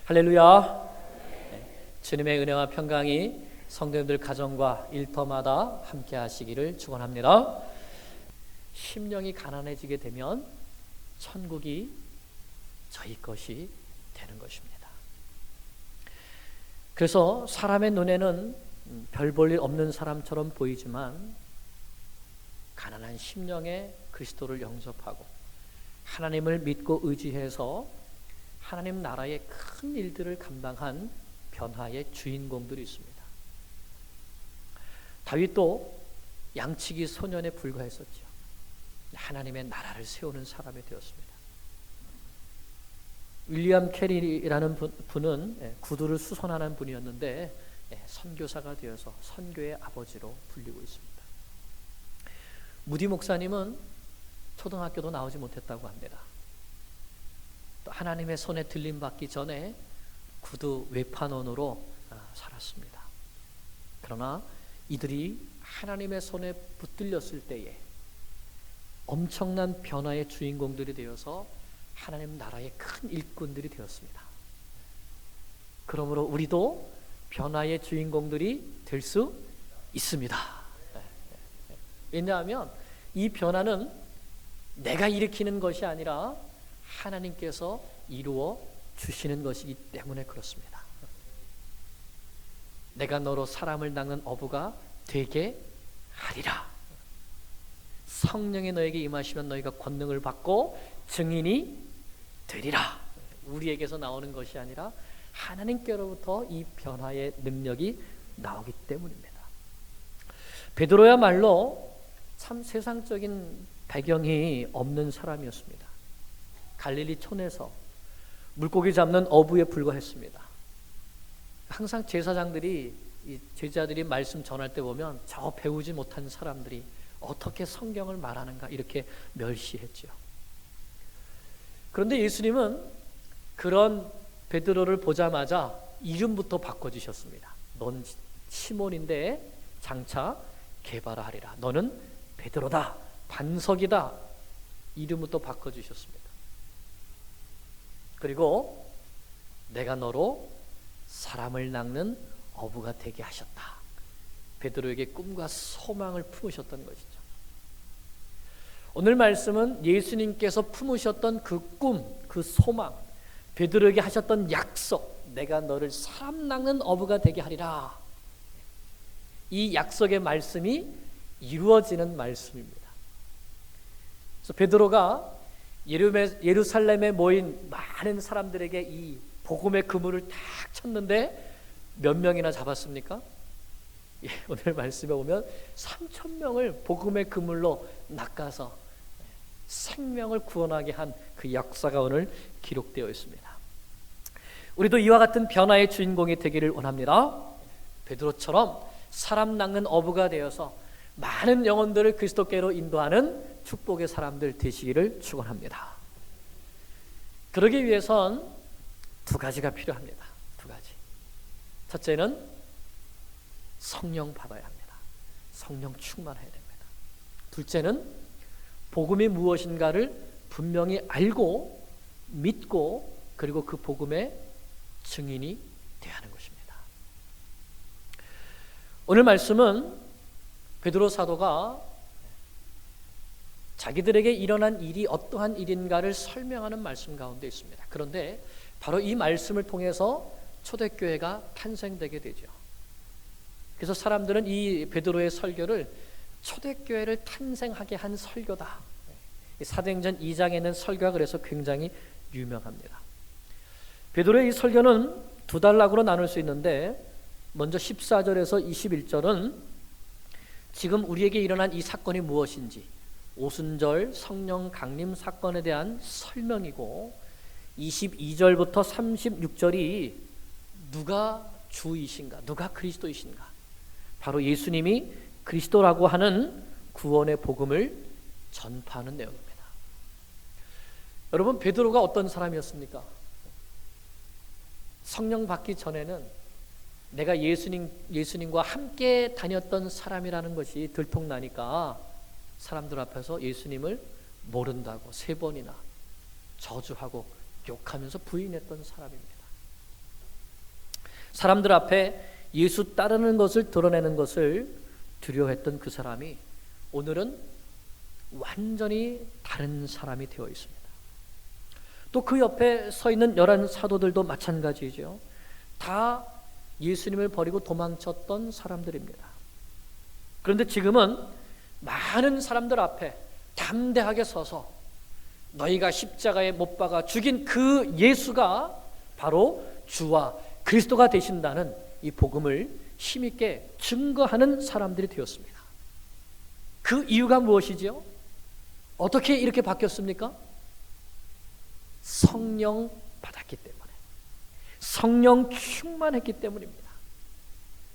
할렐루야. 주님의 은혜와 평강이 성도님들 가정과 일터마다 함께 하시기를 축원합니다. 심령이 가난해지게 되면 천국이 저희 것이 되는 것입니다. 그래서 사람의 눈에는 별 볼 일 없는 사람처럼 보이지만 가난한 심령에 그리스도를 영접하고 하나님을 믿고 의지해서 하나님 나라의 큰 일들을 감당한 변화의 주인공들이 있습니다. 다윗도 양치기 소년에 불과했었죠. 하나님의 나라를 세우는 사람이 되었습니다. 윌리엄 캐리라는 분은 구두를 수선하는 분이었는데 선교사가 되어서 선교의 아버지로 불리고 있습니다. 무디 목사님은 초등학교도 나오지 못했다고 합니다. 또 하나님의 손에 들림받기 전에 구두 외판원으로 살았습니다. 그러나 이들이 하나님의 손에 붙들렸을 때에 엄청난 변화의 주인공들이 되어서 하나님 나라의 큰 일꾼들이 되었습니다. 그러므로 우리도 변화의 주인공들이 될 수 있습니다. 왜냐하면 이 변화는 내가 일으키는 것이 아니라 하나님께서 이루어 주시는 것이기 때문에 그렇습니다. 내가 너로 사람을 낚는 어부가 되게 하리라. 성령이 너에게 임하시면 너희가 권능을 받고 증인이 되리라. 우리에게서 나오는 것이 아니라 하나님께로부터 이 변화의 능력이 나오기 때문입니다. 베드로야말로 참 세상적인 배경이 없는 사람이었습니다. 갈릴리 촌에서 물고기 잡는 어부에 불과했습니다. 항상 제사장들이 이 제자들이 말씀 전할 때 보면 저 배우지 못한 사람들이 어떻게 성경을 말하는가 이렇게 멸시했죠. 그런데 예수님은 그런 베드로를 보자마자 이름부터 바꿔주셨습니다. 넌 시몬인데 장차 게바라 하리라. 너는 베드로다. 반석이다. 이름부터 바꿔주셨습니다. 그리고 내가 너로 사람을 낚는 어부가 되게 하셨다. 베드로에게 꿈과 소망을 품으셨던 것이죠. 오늘 말씀은 예수님께서 품으셨던 그 꿈, 그 소망, 베드로에게 하셨던 약속, 내가 너를 사람 낚는 어부가 되게 하리라. 이 약속의 말씀이 이루어지는 말씀입니다. 그래서 베드로가 예루살렘에 모인 많은 사람들에게 이 복음의 그물을 탁 쳤는데 몇 명이나 잡았습니까? 오늘 말씀에 보면 3,000명을 복음의 그물로 낚아서 생명을 구원하게 한 그 역사가 오늘 기록되어 있습니다. 우리도 이와 같은 변화의 주인공이 되기를 원합니다. 베드로처럼 사람 낚는 어부가 되어서 많은 영혼들을 그리스도께로 인도하는 축복의 사람들 되시기를 축원합니다. 그러기 위해선 두 가지가 필요합니다. 두 가지. 첫째는 성령 받아야 합니다. 성령 충만해야 됩니다. 둘째는 복음이 무엇인가를 분명히 알고 믿고 그리고 그 복음의 증인이 되어야 하는 것입니다. 오늘 말씀은 베드로 사도가 자기들에게 일어난 일이 어떠한 일인가를 설명하는 말씀 가운데 있습니다. 그런데 바로 이 말씀을 통해서 초대교회가 탄생되게 되죠. 그래서 사람들은 이 베드로의 설교를 초대교회를 탄생하게 한 설교다. 사도행전 2장에 있는 설교가 그래서 굉장히 유명합니다. 베드로의 이 설교는 두 단락으로 나눌 수 있는데 먼저 14절에서 21절은 지금 우리에게 일어난 이 사건이 무엇인지 오순절 성령 강림 사건에 대한 설명이고 22절부터 36절이 누가 주이신가, 누가 그리스도이신가, 바로 예수님이 그리스도라고 하는 구원의 복음을 전파하는 내용입니다. 여러분, 베드로가 어떤 사람이었습니까? 성령 받기 전에는 내가 예수님과 함께 다녔던 사람이라는 것이 들통나니까 사람들 앞에서 예수님을 모른다고 3번이나 저주하고 욕하면서 부인했던 사람입니다. 사람들 앞에 예수 따르는 것을 드러내는 것을 두려워했던 그 사람이 오늘은 완전히 다른 사람이 되어 있습니다. 또 그 옆에 서 있는 11 사도들도 마찬가지죠. 다 예수님을 버리고 도망쳤던 사람들입니다. 그런데 지금은 많은 사람들 앞에 담대하게 서서 너희가 십자가에 못 박아 죽인 그 예수가 바로 주와 그리스도가 되신다는 이 복음을 힘있게 증거하는 사람들이 되었습니다. 그 이유가 무엇이죠? 어떻게 이렇게 바뀌었습니까? 성령 받았기 때문에, 성령 충만했기 때문입니다.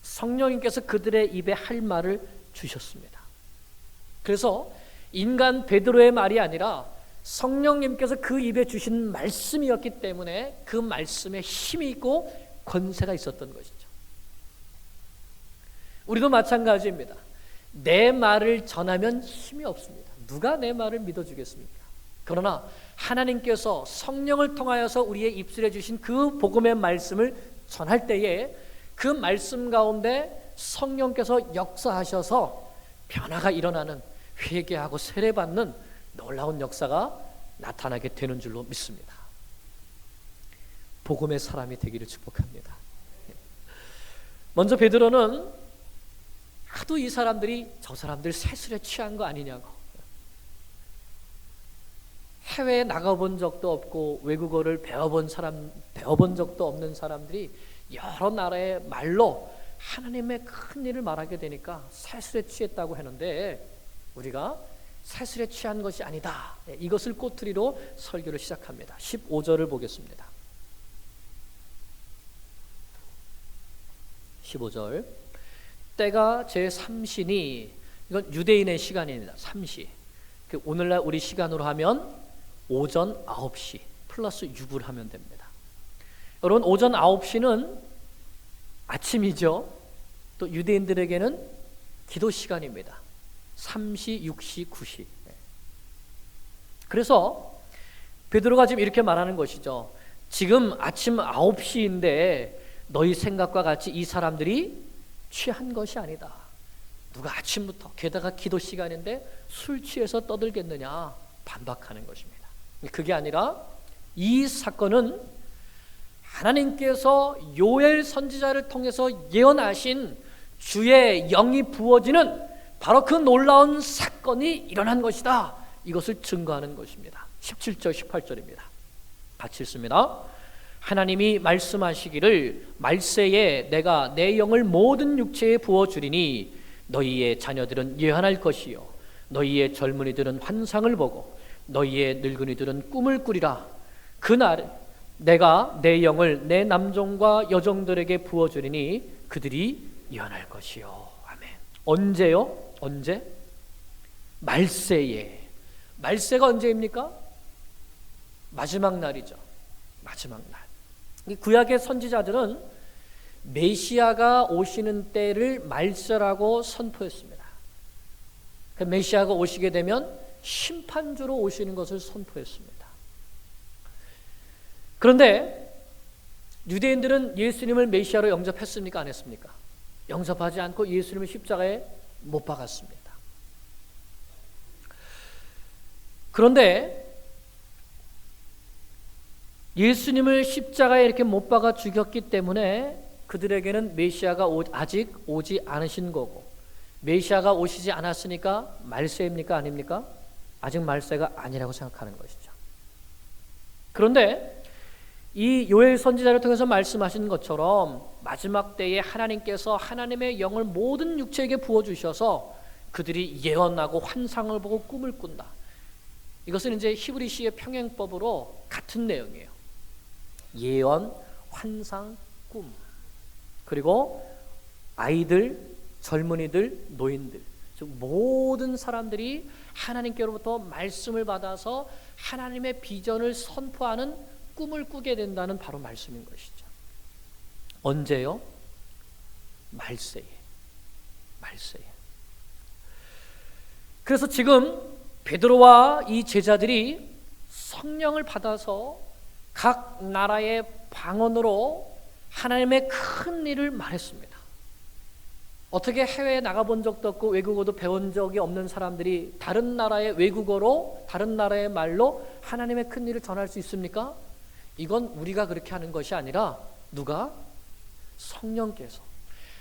성령님께서 그들의 입에 할 말을 주셨습니다. 그래서 인간 베드로의 말이 아니라 성령님께서 그 입에 주신 말씀이었기 때문에 그 말씀에 힘이 있고 권세가 있었던 것이죠. 우리도 마찬가지입니다. 내 말을 전하면 힘이 없습니다. 누가 내 말을 믿어주겠습니까? 그러나 하나님께서 성령을 통하여서 우리의 입술에 주신 그 복음의 말씀을 전할 때에 그 말씀 가운데 성령께서 역사하셔서 변화가 일어나는, 회개하고 세례받는 놀라운 역사가 나타나게 되는 줄로 믿습니다. 복음의 사람이 되기를 축복합니다. 먼저 베드로는 하도 이 사람들이 저 사람들 세술에 취한 거 아니냐고, 해외에 나가본 적도 없고 외국어를 배워본 적도 없는 사람들이 여러 나라의 말로 하나님의 큰 일을 말하게 되니까 세술에 취했다고 하는데, 우리가 세술에 취한 것이 아니다, 이것을 꼬투리로 설교를 시작합니다. 15절을 보겠습니다. 15절, 때가 제3시니, 이건 유대인의 시간입니다. 3시. 오늘날 우리 시간으로 하면 오전 9시 플러스 6을 하면 됩니다. 여러분, 오전 9시는 아침이죠. 또 유대인들에게는 기도 시간입니다. 3시, 6시, 9시. 그래서 베드로가 지금 이렇게 말하는 것이죠. 지금 아침 9시인데 너희 생각과 같이 이 사람들이 취한 것이 아니다. 누가 아침부터, 게다가 기도 시간인데 술 취해서 떠들겠느냐 반박하는 것입니다. 그게 아니라 이 사건은 하나님께서 요엘 선지자를 통해서 예언하신 주의 영이 부어지는 바로 그 놀라운 사건이 일어난 것이다, 이것을 증거하는 것입니다. 17절 18절입니다. 같이 읽습니다. 하나님이 말씀하시기를 말세에 내가 내 영을 모든 육체에 부어주리니 너희의 자녀들은 예언할 것이요 너희의 젊은이들은 환상을 보고 너희의 늙은이들은 꿈을 꾸리라. 그날 내가 내 영을 내 남종과 여종들에게 부어주리니 그들이 예언할 것이요. 아멘. 언제요? 언제? 말세에. 말세가 언제입니까? 마지막 날이죠. 마지막 날. 이 구약의 선지자들은 메시아가 오시는 때를 말세라고 선포했습니다. 메시아가 오시게 되면 심판주로 오시는 것을 선포했습니다. 그런데 유대인들은 예수님을 메시아로 영접했습니까? 안 했습니까? 영접하지 않고 예수님을 십자가에 못 박았습니다. 그런데 예수님을 십자가에 이렇게 못 박아 죽였기 때문에 그들에게는 메시아가 아직 오지 않으신 거고, 메시아가 오시지 않았으니까 말세입니까? 아닙니까? 아직 말세가 아니라고 생각하는 것이죠. 그런데 이 요엘 선지자를 통해서 말씀하신 것처럼 마지막 때에 하나님께서 하나님의 영을 모든 육체에게 부어주셔서 그들이 예언하고 환상을 보고 꿈을 꾼다. 이것은 이제 히브리시의 평행법으로 같은 내용이에요. 예언, 환상, 꿈. 그리고 아이들, 젊은이들, 노인들, 즉 모든 사람들이 하나님께로부터 말씀을 받아서 하나님의 비전을 선포하는 꿈을 꾸게 된다는 바로 말씀인 것이죠. 언제요? 말세에. 말세에. 그래서 지금 베드로와 이 제자들이 성령을 받아서 각 나라의 방언으로 하나님의 큰 일을 말했습니다. 어떻게 해외에 나가본 적도 없고 외국어도 배운 적이 없는 사람들이 다른 나라의 외국어로, 다른 나라의 말로 하나님의 큰 일을 전할 수 있습니까? 이건 우리가 그렇게 하는 것이 아니라 누가? 성령께서,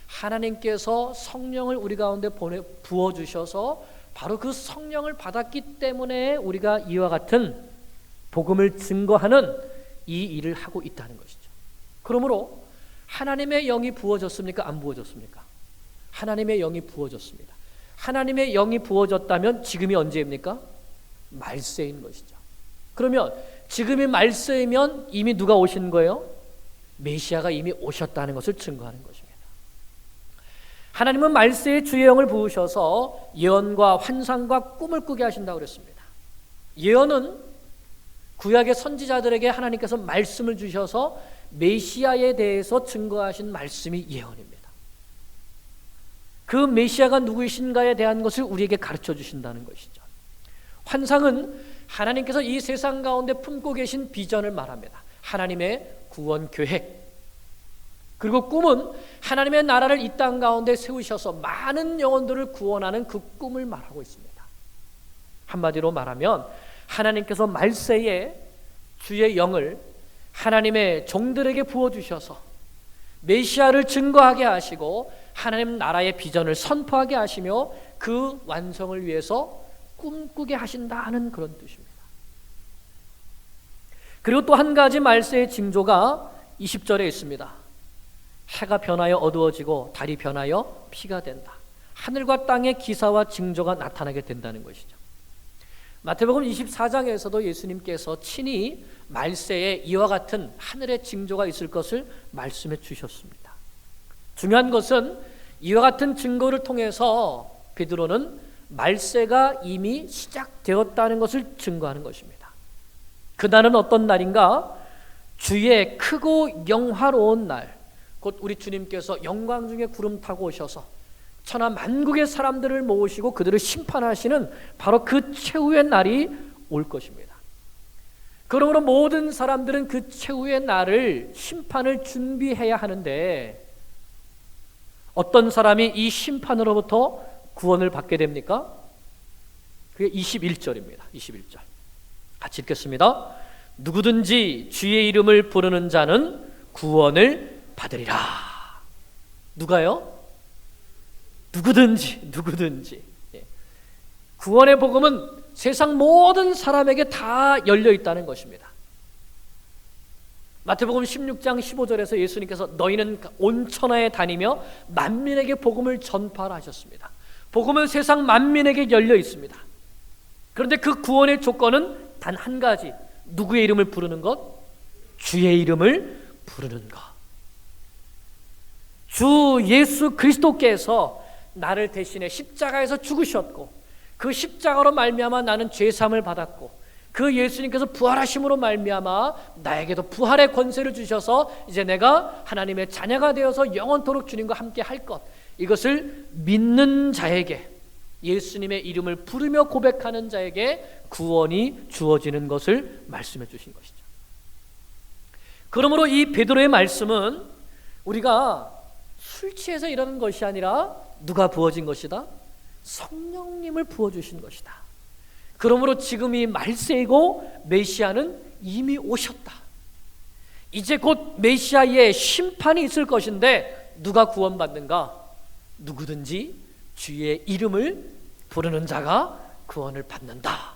하나님께서 성령을 우리 가운데 부어주셔서 바로 그 성령을 받았기 때문에 우리가 이와 같은 복음을 증거하는 이 일을 하고 있다는 것이죠. 그러므로 하나님의 영이 부어졌습니까? 안 부어졌습니까? 하나님의 영이 부어졌습니다. 하나님의 영이 부어졌다면 지금이 언제입니까? 말세인 것이죠. 그러면 지금이 말세이면 이미 누가 오신 거예요? 메시아가 이미 오셨다는 것을 증거하는 것입니다. 하나님은 말세에 주의 영을 부으셔서 예언과 환상과 꿈을 꾸게 하신다고 그랬습니다. 예언은 구약의 선지자들에게 하나님께서 말씀을 주셔서 메시아에 대해서 증거하신 말씀이 예언입니다. 그 메시아가 누구이신가에 대한 것을 우리에게 가르쳐 주신다는 것이죠. 환상은 하나님께서 이 세상 가운데 품고 계신 비전을 말합니다. 하나님의 구원 계획. 그리고 꿈은 하나님의 나라를 이 땅 가운데 세우셔서 많은 영혼들을 구원하는 그 꿈을 말하고 있습니다. 한마디로 말하면 하나님께서 말세에 주의 영을 하나님의 종들에게 부어주셔서 메시아를 증거하게 하시고 하나님 나라의 비전을 선포하게 하시며 그 완성을 위해서 꿈꾸게 하신다는 그런 뜻입니다. 그리고 또 한 가지 말세의 징조가 20절에 있습니다. 해가 변하여 어두워지고 달이 변하여 피가 된다. 하늘과 땅의 기사와 징조가 나타나게 된다는 것이죠. 마태복음 24장에서도 예수님께서 친히 말세에 이와 같은 하늘의 징조가 있을 것을 말씀해 주셨습니다. 중요한 것은 이와 같은 증거를 통해서 베드로는 말세가 이미 시작되었다는 것을 증거하는 것입니다. 그날은 어떤 날인가? 주의 크고 영화로운 날, 곧 우리 주님께서 영광 중에 구름 타고 오셔서 천하 만국의 사람들을 모으시고 그들을 심판하시는 바로 그 최후의 날이 올 것입니다. 그러므로 모든 사람들은 그 최후의 날을, 심판을 준비해야 하는데 어떤 사람이 이 심판으로부터 구원을 받게 됩니까? 그게 21절입니다. 21절 같이 읽겠습니다. 누구든지 주의 이름을 부르는 자는 구원을 받으리라. 누가요? 누구든지. 구원의 복음은 세상 모든 사람에게 다 열려 있다는 것입니다. 마태복음 16장 15절에서 예수님께서 너희는 온 천하에 다니며 만민에게 복음을 전파하라 하셨습니다. 복음은 세상 만민에게 열려 있습니다. 그런데 그 구원의 조건은 단 한 가지. 누구의 이름을 부르는 것? 주의 이름을 부르는 것. 주 예수 그리스도께서 나를 대신해 십자가에서 죽으셨고 그 십자가로 말미암아 나는 죄사함을 받았고 그 예수님께서 부활하심으로 말미암아 나에게도 부활의 권세를 주셔서 이제 내가 하나님의 자녀가 되어서 영원토록 주님과 함께 할 것, 이것을 믿는 자에게, 예수님의 이름을 부르며 고백하는 자에게 구원이 주어지는 것을 말씀해 주신 것이죠. 그러므로 이 베드로의 말씀은 우리가 술 취해서 이러는 것이 아니라 누가 부어진 것이다? 성령님을 부어주신 것이다. 그러므로 지금이 말세이고 메시아는 이미 오셨다. 이제 곧 메시아의 심판이 있을 것인데 누가 구원받는가? 누구든지 주의 이름을 부르는 자가 구원을 받는다.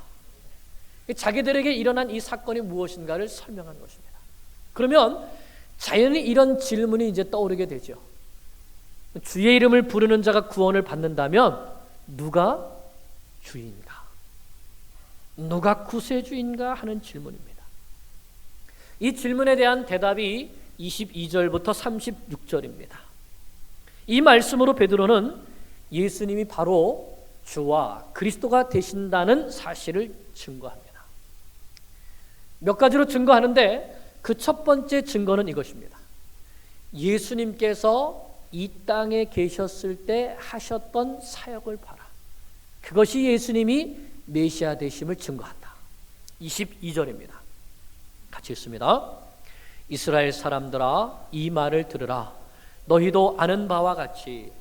자기들에게 일어난 이 사건이 무엇인가를 설명한 것입니다. 그러면 자연히 이런 질문이 이제 떠오르게 되죠. 주의 이름을 부르는 자가 구원을 받는다면 누가 주인가? 누가 구세주인가 하는 질문입니다. 이 질문에 대한 대답이 22절부터 36절입니다. 이 말씀으로 베드로는 예수님이 바로 주와 그리스도가 되신다는 사실을 증거합니다. 몇 가지로 증거하는데 그 첫 번째 증거는 이것입니다. 예수님께서 이 땅에 계셨을 때 하셨던 사역을 봐라. 그것이 예수님이 메시아 되심을 증거한다. 22절입니다. 같이 읽습니다. 이스라엘 사람들아, 이 말을 들으라. 너희도 아는 바와 같이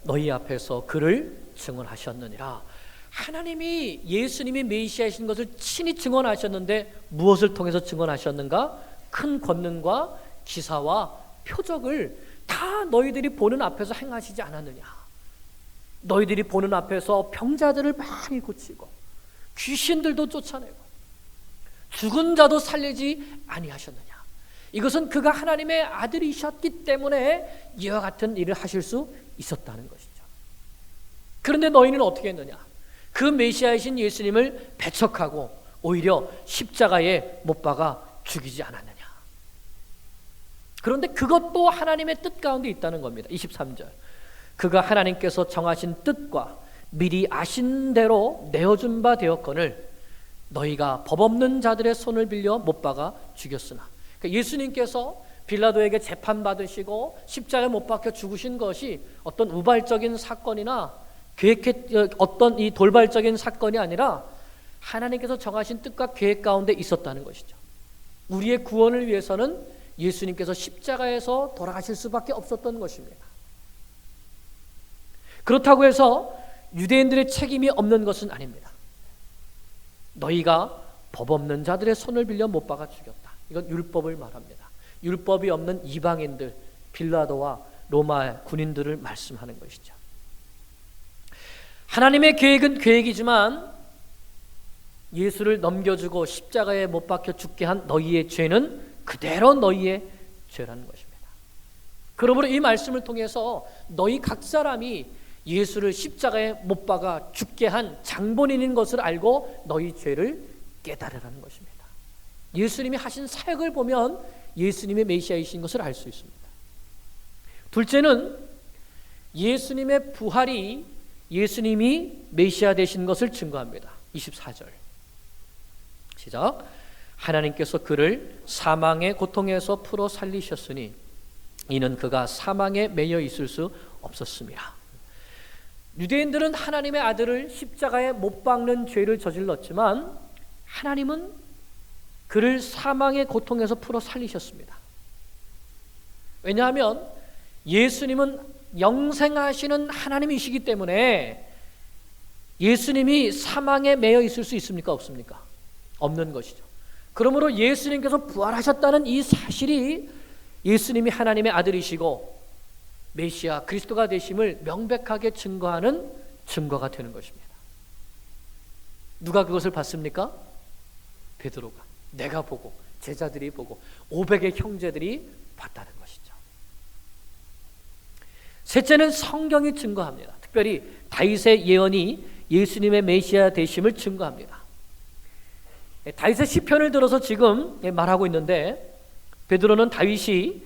너희 앞에서 그를 증언하셨느니라. 하나님이 예수님이 메시아이신 것을 친히 증언하셨는데 무엇을 통해서 증언하셨는가? 큰 권능과 기사와 표적을 다 너희들이 보는 앞에서 행하시지 않았느냐? 너희들이 보는 앞에서 병자들을 많이 고치고 귀신들도 쫓아내고 죽은 자도 살리지 아니하셨느냐? 이것은 그가 하나님의 아들이셨기 때문에 이와 같은 일을 하실 수 있었다는 것이죠. 그런데 너희는 어떻게 했느냐? 그 메시아이신 예수님을 배척하고 오히려 십자가에 못 박아 죽이지 않았느냐? 그런데 그것도 하나님의 뜻 가운데 있다는 겁니다. 23절. 그가 하나님께서 정하신 뜻과 미리 아신 대로 내어준 바 되었거늘 너희가 법 없는 자들의 손을 빌려 못 박아 죽였으나. 그러니까 예수님께서 빌라도에게 재판받으시고 십자가에 못 박혀 죽으신 것이 어떤 우발적인 사건이나 어떤 이 돌발적인 사건이 아니라 하나님께서 정하신 뜻과 계획 가운데 있었다는 것이죠. 우리의 구원을 위해서는 예수님께서 십자가에서 돌아가실 수밖에 없었던 것입니다. 그렇다고 해서 유대인들의 책임이 없는 것은 아닙니다. 너희가 법 없는 자들의 손을 빌려 못 박아 죽였다. 이건 율법을 말합니다. 율법이 없는 이방인들, 빌라도와 로마 군인들을 말씀하는 것이죠. 하나님의 계획은 계획이지만 예수를 넘겨주고 십자가에 못 박혀 죽게 한 너희의 죄는 그대로 너희의 죄라는 것입니다. 그러므로 이 말씀을 통해서 너희 각 사람이 예수를 십자가에 못 박아 죽게 한 장본인인 것을 알고 너희 죄를 깨달으라는 것입니다. 예수님이 하신 사역을 보면 예수님의 메시아이신 것을 알 수 있습니다. 둘째는 예수님의 부활이 예수님이 메시아 되신 것을 증거합니다. 24절 시작. 하나님께서 그를 사망의 고통에서 풀어 살리셨으니 이는 그가 사망에 매여 있을 수 없었습니다. 유대인들은 하나님의 아들을 십자가에 못 박는 죄를 저질렀지만 하나님은 그를 사망의 고통에서 풀어 살리셨습니다. 왜냐하면 예수님은 영생하시는 하나님이시기 때문에 예수님이 사망에 매여 있을 수 있습니까? 없습니까? 없는 것이죠. 그러므로 예수님께서 부활하셨다는 이 사실이 예수님이 하나님의 아들이시고 메시아 그리스도가 되심을 명백하게 증거하는 증거가 되는 것입니다. 누가 그것을 봤습니까? 베드로가, 내가 보고 제자들이 보고 500의 형제들이 봤다는 것이죠. 셋째는 성경이 증거합니다. 특별히 다윗의 예언이 예수님의 메시아 되심을 증거합니다. 다윗의 시편을 들어서 지금 말하고 있는데 베드로는 다윗이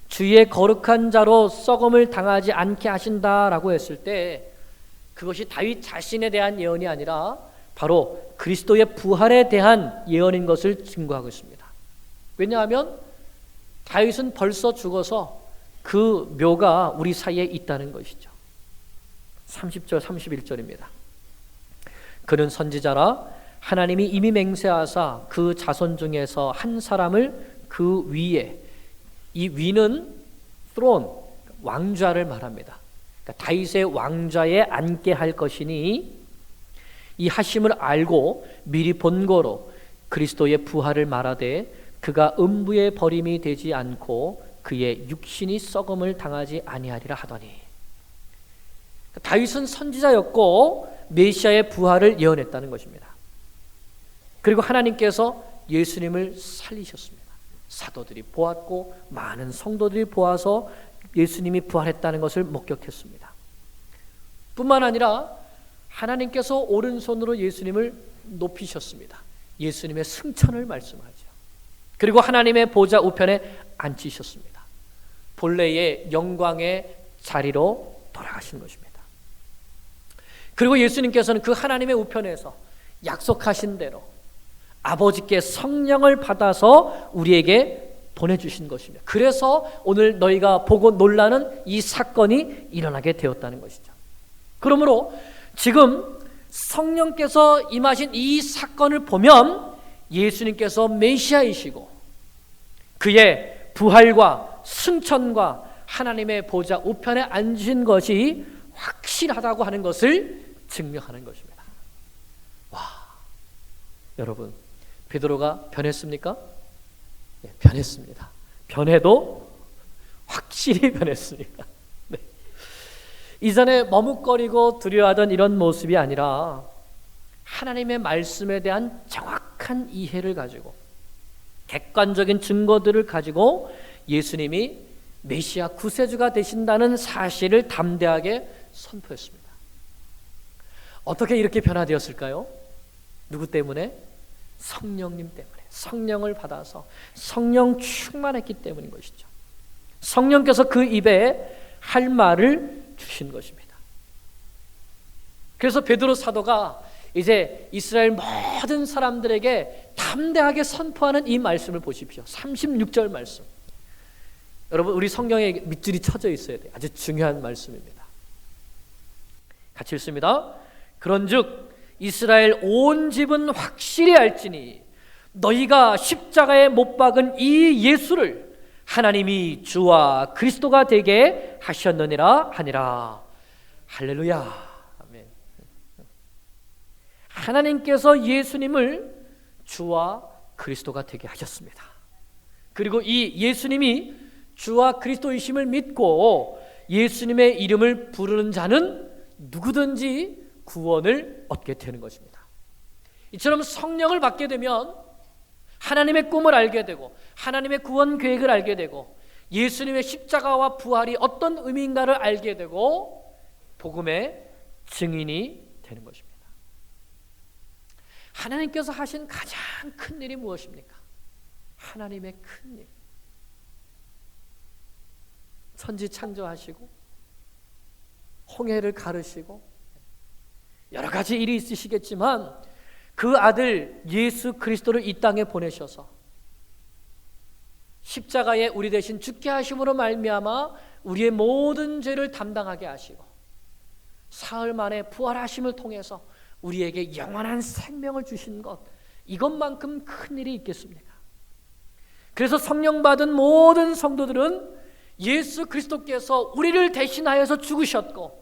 주의 거룩한 자로 썩음을 당하지 않게 하신다라고 했을 때 그것이 다윗 자신에 대한 예언이 아니라 바로 그리스도의 부활에 대한 예언인 것을 증거하고 있습니다. 왜냐하면 다윗은 벌써 죽어서 그 묘가 우리 사이에 있다는 것이죠. 30절 31절입니다. 그는 선지자라 하나님이 이미 맹세하사 그 자손 중에서 한 사람을 그 위에, 이 위는 throne, 왕좌를 말합니다. 그러니까 다윗의 왕좌에 앉게 할 것이니 이 하심을 알고 미리 본고로 그리스도의 부활을 말하되 그가 음부의 버림이 되지 않고 그의 육신이 썩음을 당하지 아니하리라 하더니. 다윗은 선지자였고 메시아의 부활을 예언했다는 것입니다. 그리고 하나님께서 예수님을 살리셨습니다. 사도들이 보았고 많은 성도들이 보아서 예수님이 부활했다는 것을 목격했습니다. 뿐만 아니라 하나님께서 오른손으로 예수님을 높이셨습니다. 예수님의 승천을 말씀하죠. 그리고 하나님의 보좌 우편에 앉히셨습니다. 본래의 영광의 자리로 돌아가신 것입니다. 그리고 예수님께서는 그 하나님의 우편에서 약속하신 대로 아버지께 성령을 받아서 우리에게 보내주신 것입니다. 그래서 오늘 너희가 보고 놀라는 이 사건이 일어나게 되었다는 것이죠. 그러므로 지금 성령께서 임하신 이 사건을 보면 예수님께서 메시아이시고 그의 부활과 승천과 하나님의 보좌 우편에 앉으신 것이 확실하다고 하는 것을 증명하는 것입니다. 와, 여러분, 베드로가 변했습니까? 네, 변했습니다. 변해도 확실히 변했습니다. 네. 이전에 머뭇거리고 두려워하던 이런 모습이 아니라 하나님의 말씀에 대한 정확한 이해를 가지고 객관적인 증거들을 가지고 예수님이 메시아 구세주가 되신다는 사실을 담대하게 선포했습니다. 어떻게 이렇게 변화되었을까요? 누구 때문에? 성령님 때문에. 성령을 받아서 성령 충만했기 때문인 것이죠. 성령께서 그 입에 할 말을 주신 것입니다. 그래서 베드로 사도가 이제 이스라엘 모든 사람들에게 담대하게 선포하는 이 말씀을 보십시오. 36절 말씀. 여러분, 우리 성경에 밑줄이 쳐져 있어야 돼요. 아주 중요한 말씀입니다. 같이 읽습니다. 그런즉 이스라엘 온 집은 확실히 알지니 너희가 십자가에 못 박은 이 예수를 하나님이 주와 그리스도가 되게 하셨느니라 하니라. 할렐루야. 아멘. 하나님께서 예수님을 주와 그리스도가 되게 하셨습니다. 그리고 이 예수님이 주와 그리스도이심을 믿고 예수님의 이름을 부르는 자는 누구든지 구원을 얻게 되는 것입니다. 이처럼 성령을 받게 되면 하나님의 꿈을 알게 되고 하나님의 구원 계획을 알게 되고 예수님의 십자가와 부활이 어떤 의미인가를 알게 되고 복음의 증인이 되는 것입니다. 하나님께서 하신 가장 큰 일이 무엇입니까? 하나님의 큰 일. 천지 창조하시고 홍해를 가르시고 여러 가지 일이 있으시겠지만 그 아들 예수 그리스도를 이 땅에 보내셔서 십자가에 우리 대신 죽게 하심으로 말미암아 우리의 모든 죄를 담당하게 하시고 사흘 만에 부활하심을 통해서 우리에게 영원한 생명을 주신 것, 이것만큼 큰 일이 있겠습니까? 그래서 성령 받은 모든 성도들은 예수 그리스도께서 우리를 대신하여서 죽으셨고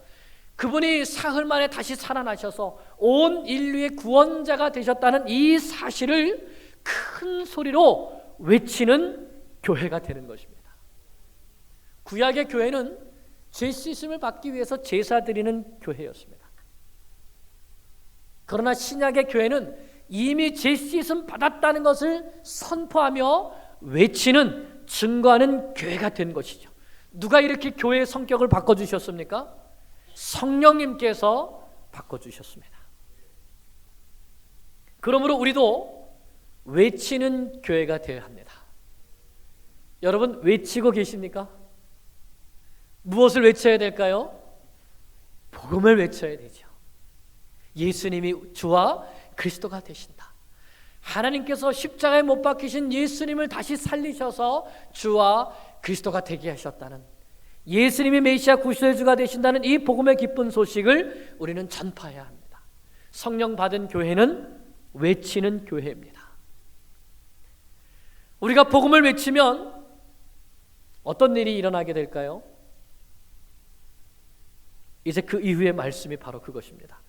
그분이 사흘 만에 다시 살아나셔서 온 인류의 구원자가 되셨다는 이 사실을 큰 소리로 외치는 교회가 되는 것입니다. 구약의 교회는 죄 씻음을 받기 위해서 제사 드리는 교회였습니다. 그러나 신약의 교회는 이미 죄 씻음 받았다는 것을 선포하며 외치는, 증거하는 교회가 된 것이죠. 누가 이렇게 교회의 성격을 바꿔주셨습니까? 성령님께서 바꿔주셨습니다. 그러므로 우리도 외치는 교회가 되어야 합니다. 여러분, 외치고 계십니까? 무엇을 외쳐야 될까요? 복음을 외쳐야 되죠. 예수님이 주와 그리스도가 되신다. 하나님께서 십자가에 못 박히신 예수님을 다시 살리셔서 주와 그리스도가 되게 하셨다는, 예수님이 메시아 구세주가 되신다는 이 복음의 기쁜 소식을 우리는 전파해야 합니다. 성령 받은 교회는 외치는 교회입니다. 우리가 복음을 외치면 어떤 일이 일어나게 될까요? 이제 그 이후의 말씀이 바로 그것입니다.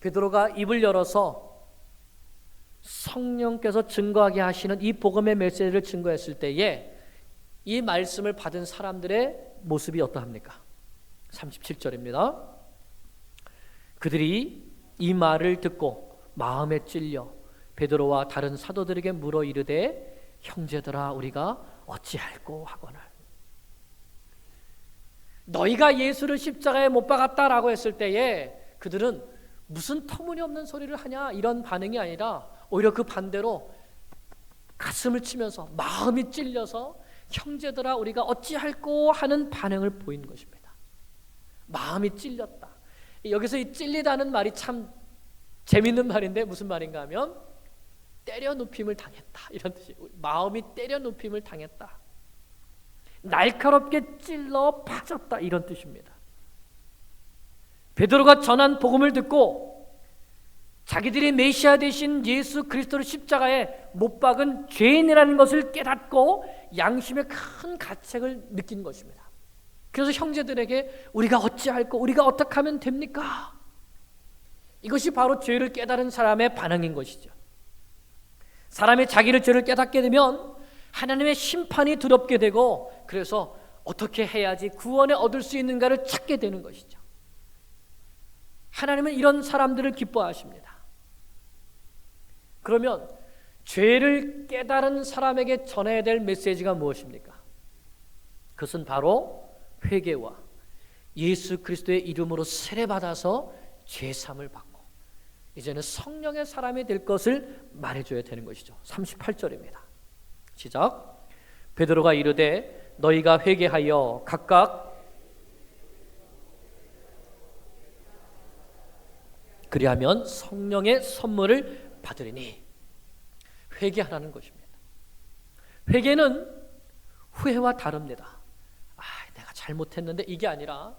베드로가 입을 열어서 성령께서 증거하게 하시는 이 복음의 메시지를 증거했을 때에 이 말씀을 받은 사람들의 모습이 어떠합니까? 37절입니다. 그들이 이 말을 듣고 마음에 찔려 베드로와 다른 사도들에게 물어 이르되 형제들아 우리가 어찌할꼬 하거늘. 너희가 예수를 십자가에 못 박았다라고 했을 때에 그들은 무슨 터무니없는 소리를 하냐 이런 반응이 아니라 오히려 그 반대로 가슴을 치면서 마음이 찔려서 형제들아 우리가 어찌할꼬 하는 반응을 보인 것입니다. 마음이 찔렸다. 여기서 이 찔리다는 말이 참 재밌는 말인데 무슨 말인가 하면 때려 눕힘을 당했다 이런 뜻이에요. 마음이 때려 눕힘을 당했다. 날카롭게 찔러 빠졌다 이런 뜻입니다. 베드로가 전한 복음을 듣고 자기들이 메시아 되신 예수 그리스도를 십자가에 못 박은 죄인이라는 것을 깨닫고 양심의 큰 가책을 느낀 것입니다. 그래서 형제들에게 우리가 어찌할꼬, 우리가 어떻게 하면 됩니까? 이것이 바로 죄를 깨달은 사람의 반응인 것이죠. 사람이 자기를 죄를 깨닫게 되면 하나님의 심판이 두렵게 되고, 그래서 어떻게 해야지 구원을 얻을 수 있는가를 찾게 되는 것이죠. 하나님은 이런 사람들을 기뻐하십니다. 그러면 죄를 깨달은 사람에게 전해야 될 메시지가 무엇입니까? 그것은 바로 회개와 예수 그리스도의 이름으로 세례받아서 죄사함을 받고 이제는 성령의 사람이 될 것을 말해줘야 되는 것이죠. 38절입니다. 시작. 베드로가 이르되 너희가 회개하여 각각 그리하면 성령의 선물을 받으리니. 회개하라는 것입니다. 회개는 후회와 다릅니다. 내가 잘못했는데 이게 아니라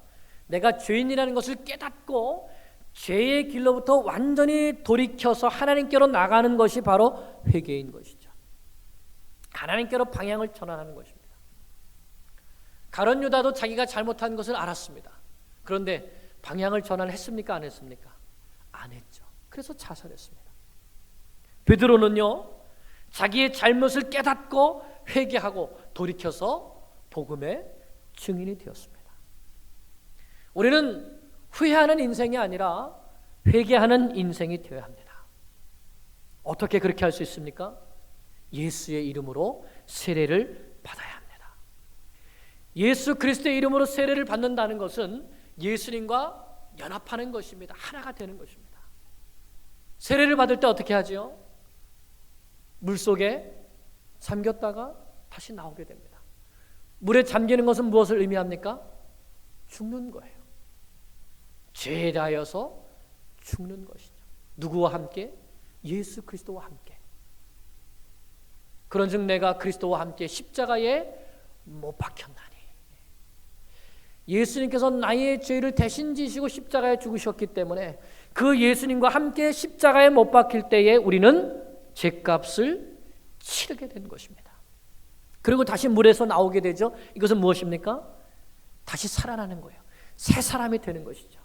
내가 죄인이라는 것을 깨닫고 죄의 길로부터 완전히 돌이켜서 하나님께로 나가는 것이 바로 회개인 것이죠. 하나님께로 방향을 전환하는 것입니다. 가룟 유다도 자기가 잘못한 것을 알았습니다. 그런데 방향을 전환했습니까? 안 했습니까? 안 했죠. 그래서 자살했습니다. 베드로는요, 자기의 잘못을 깨닫고 회개하고 돌이켜서 복음의 증인이 되었습니다. 우리는 후회하는 인생이 아니라 회개하는 인생이 되어야 합니다. 어떻게 그렇게 할 수 있습니까? 예수의 이름으로 세례를 받아야 합니다. 예수 그리스도의 이름으로 세례를 받는다는 것은 예수님과 연합하는 것입니다. 하나가 되는 것입니다. 세례를 받을 때 어떻게 하지요? 물속에 잠겼다가 다시 나오게 됩니다. 물에 잠기는 것은 무엇을 의미합니까? 죽는 거예요. 죄에 대하여서 죽는 것이죠. 누구와 함께? 예수 그리스도와 함께. 그런즉 내가 그리스도와 함께 십자가에 못 박혔나니. 예수님께서 나의 죄를 대신 지시고 십자가에 죽으셨기 때문에 그 예수님과 함께 십자가에 못 박힐 때에 우리는 죄값을 치르게 된 것입니다. 그리고 다시 물에서 나오게 되죠. 이것은 무엇입니까? 다시 살아나는 거예요. 새 사람이 되는 것이죠.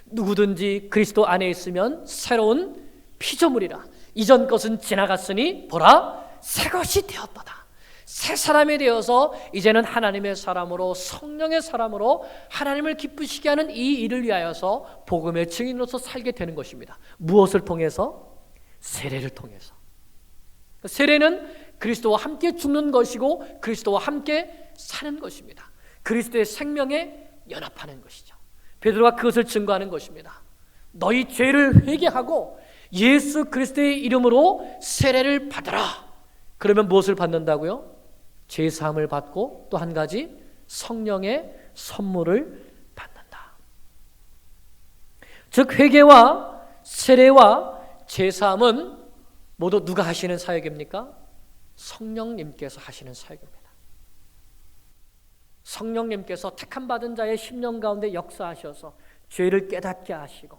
누구든지 그리스도 안에 있으면 새로운 피조물이라. 이전 것은 지나갔으니 보라 새 것이 되었도다. 새 사람이 되어서 이제는 하나님의 사람으로 성령의 사람으로 하나님을 기쁘시게 하는 이 일을 위하여서 복음의 증인으로서 살게 되는 것입니다. 무엇을 통해서? 세례를 통해서. 세례는 그리스도와 함께 죽는 것이고 그리스도와 함께 사는 것입니다. 그리스도의 생명에 연합하는 것이죠. 베드로가 그것을 증거하는 것입니다. 너희 죄를 회개하고 예수 그리스도의 이름으로 세례를 받으라. 그러면 무엇을 받는다고요? 죄사함을 받고 또 한 가지 성령의 선물을 받는다. 즉 회개와 세례와 죄사함은 모두 누가 하시는 사역입니까? 성령님께서 하시는 사역입니다. 성령님께서 택함받은 자의 심령 가운데 역사하셔서 죄를 깨닫게 하시고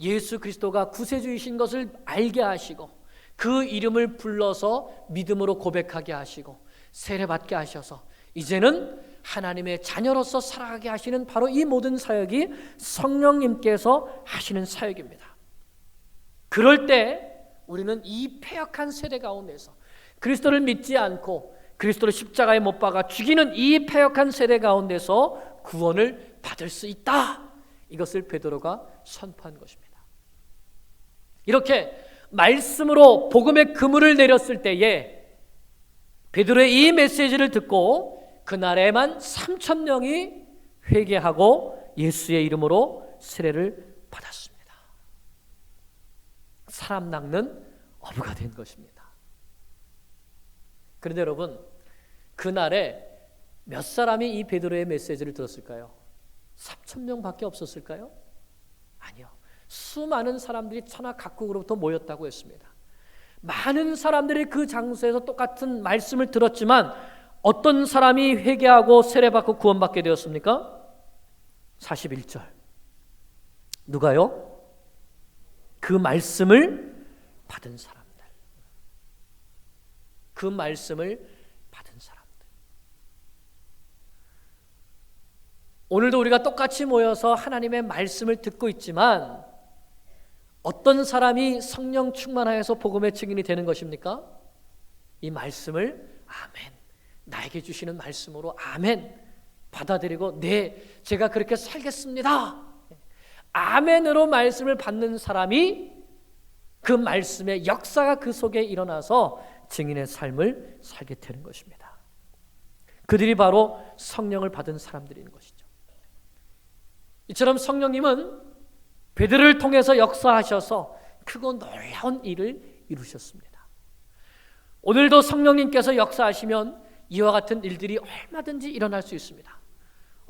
예수 그리스도가 구세주이신 것을 알게 하시고 그 이름을 불러서 믿음으로 고백하게 하시고 세례받게 하셔서 이제는 하나님의 자녀로서 살아가게 하시는 바로 이 모든 사역이 성령님께서 하시는 사역입니다. 그럴 때 우리는 이 패역한 세대 가운데서 그리스도를 믿지 않고 그리스도를 십자가에 못 박아 죽이는 이 패역한 세대 가운데서 구원을 받을 수 있다. 이것을 베드로가 선포한 것입니다. 이렇게 말씀으로 복음의 그물을 내렸을 때에 베드로의 이 메시지를 듣고 그날에만 3,000명이 회개하고 예수의 이름으로 세례를 받았습니다. 사람 낚는 어부가 된 것입니다. 그런데 여러분, 그날에 몇 사람이 이 베드로의 메시지를 들었을까요? 3,000명밖에 없었을까요? 아니요. 수많은 사람들이 천하 각국으로부터 모였다고 했습니다. 많은 사람들이 그 장소에서 똑같은 말씀을 들었지만 어떤 사람이 회개하고 세례받고 구원받게 되었습니까? 41절. 누가요? 그 말씀을 받은 사람들. 그 말씀을 받은 사람들. 오늘도 우리가 똑같이 모여서 하나님의 말씀을 듣고 있지만 어떤 사람이 성령 충만하여서 복음의 증인이 되는 것입니까? 이 말씀을 아멘, 나에게 주시는 말씀으로 아멘 받아들이고 네, 제가 그렇게 살겠습니다. 아멘으로 말씀을 받는 사람이 그 말씀의 역사가 그 속에 일어나서 증인의 삶을 살게 되는 것입니다. 그들이 바로 성령을 받은 사람들인 것이죠. 이처럼 성령님은 베드로를 통해서 역사하셔서 크고 놀라운 일을 이루셨습니다. 오늘도 성령님께서 역사하시면 이와 같은 일들이 얼마든지 일어날 수 있습니다.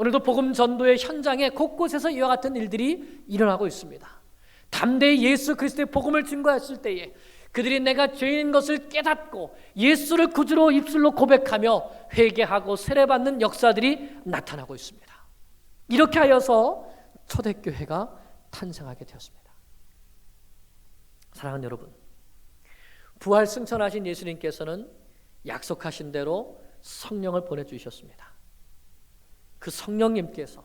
오늘도 복음 전도의 현장에 곳곳에서 이와 같은 일들이 일어나고 있습니다. 담대히 예수 그리스도의 복음을 증거했을 때에 그들이 내가 죄인인 것을 깨닫고 예수를 구주로 입술로 고백하며 회개하고 세례받는 역사들이 나타나고 있습니다. 이렇게 하여서 초대교회가 탄생하게 되었습니다. 사랑하는 여러분, 부활 승천하신 예수님께서는 약속하신 대로 성령을 보내주셨습니다. 그 성령님께서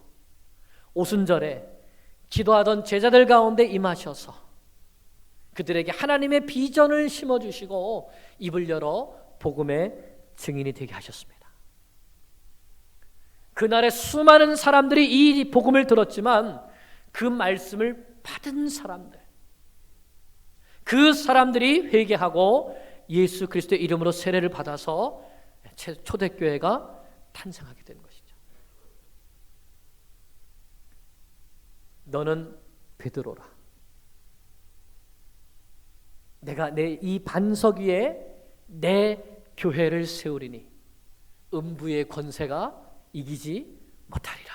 오순절에 기도하던 제자들 가운데 임하셔서 그들에게 하나님의 비전을 심어주시고 입을 열어 복음의 증인이 되게 하셨습니다. 그날에 수많은 사람들이 이 복음을 들었지만 그 말씀을 받은 사람들, 그 사람들이 회개하고 예수 그리스도의 이름으로 세례를 받아서 초대교회가 탄생하게 된 것이죠. 너는 베드로라. 내가 내 이 반석 위에 내 교회를 세우리니 음부의 권세가 이기지 못하리라.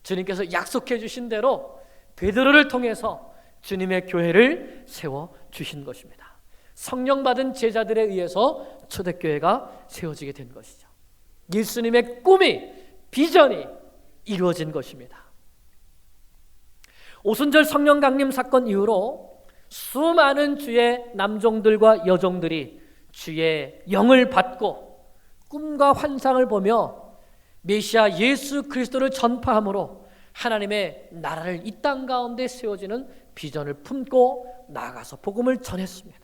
주님께서 약속해 주신 대로 베드로를 통해서 주님의 교회를 세워 주신 것입니다. 성령 받은 제자들에 의해서 초대교회가 세워지게 된 것이죠. 예수님의 꿈이, 비전이 이루어진 것입니다. 오순절 성령 강림 사건 이후로 수많은 주의 남종들과 여종들이 주의 영을 받고 꿈과 환상을 보며 메시아 예수 그리스도를 전파함으로 하나님의 나라를 이 땅 가운데 세워지는 비전을 품고 나아가서 복음을 전했습니다.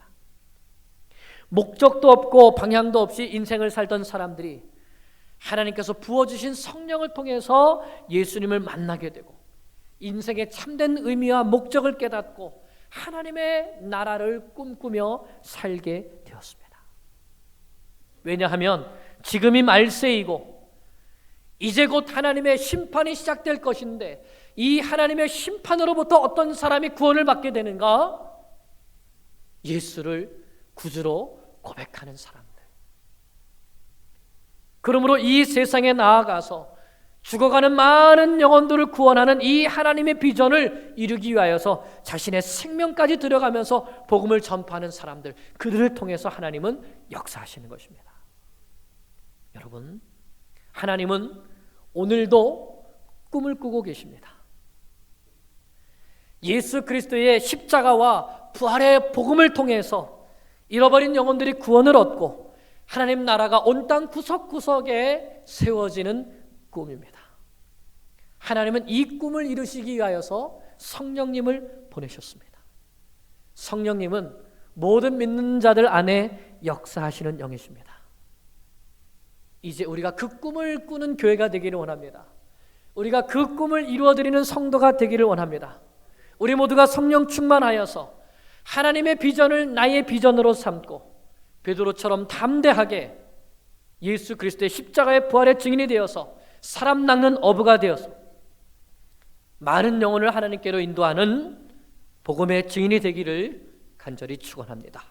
목적도 없고 방향도 없이 인생을 살던 사람들이 하나님께서 부어주신 성령을 통해서 예수님을 만나게 되고 인생의 참된 의미와 목적을 깨닫고 하나님의 나라를 꿈꾸며 살게 되었습니다. 왜냐하면 지금이 말세이고 이제 곧 하나님의 심판이 시작될 것인데 이 하나님의 심판으로부터 어떤 사람이 구원을 받게 되는가? 예수를 구주로 고백하는 사람들. 그러므로 이 세상에 나아가서 죽어가는 많은 영혼들을 구원하는 이 하나님의 비전을 이루기 위하여서 자신의 생명까지 들여가면서 복음을 전파하는 사람들, 그들을 통해서 하나님은 역사하시는 것입니다. 여러분, 하나님은 오늘도 꿈을 꾸고 계십니다. 예수 그리스도의 십자가와 부활의 복음을 통해서 잃어버린 영혼들이 구원을 얻고 하나님 나라가 온 땅 구석구석에 세워지는 꿈입니다. 하나님은 이 꿈을 이루시기 위하여서 성령님을 보내셨습니다. 성령님은 모든 믿는 자들 안에 역사하시는 영이십니다. 이제 우리가 그 꿈을 꾸는 교회가 되기를 원합니다. 우리가 그 꿈을 이루어드리는 성도가 되기를 원합니다. 우리 모두가 성령 충만하여서 하나님의 비전을 나의 비전으로 삼고 베드로처럼 담대하게 예수 그리스도의 십자가의 부활의 증인이 되어서 사람 낚는 어부가 되어서 많은 영혼을 하나님께로 인도하는 복음의 증인이 되기를 간절히 축원합니다.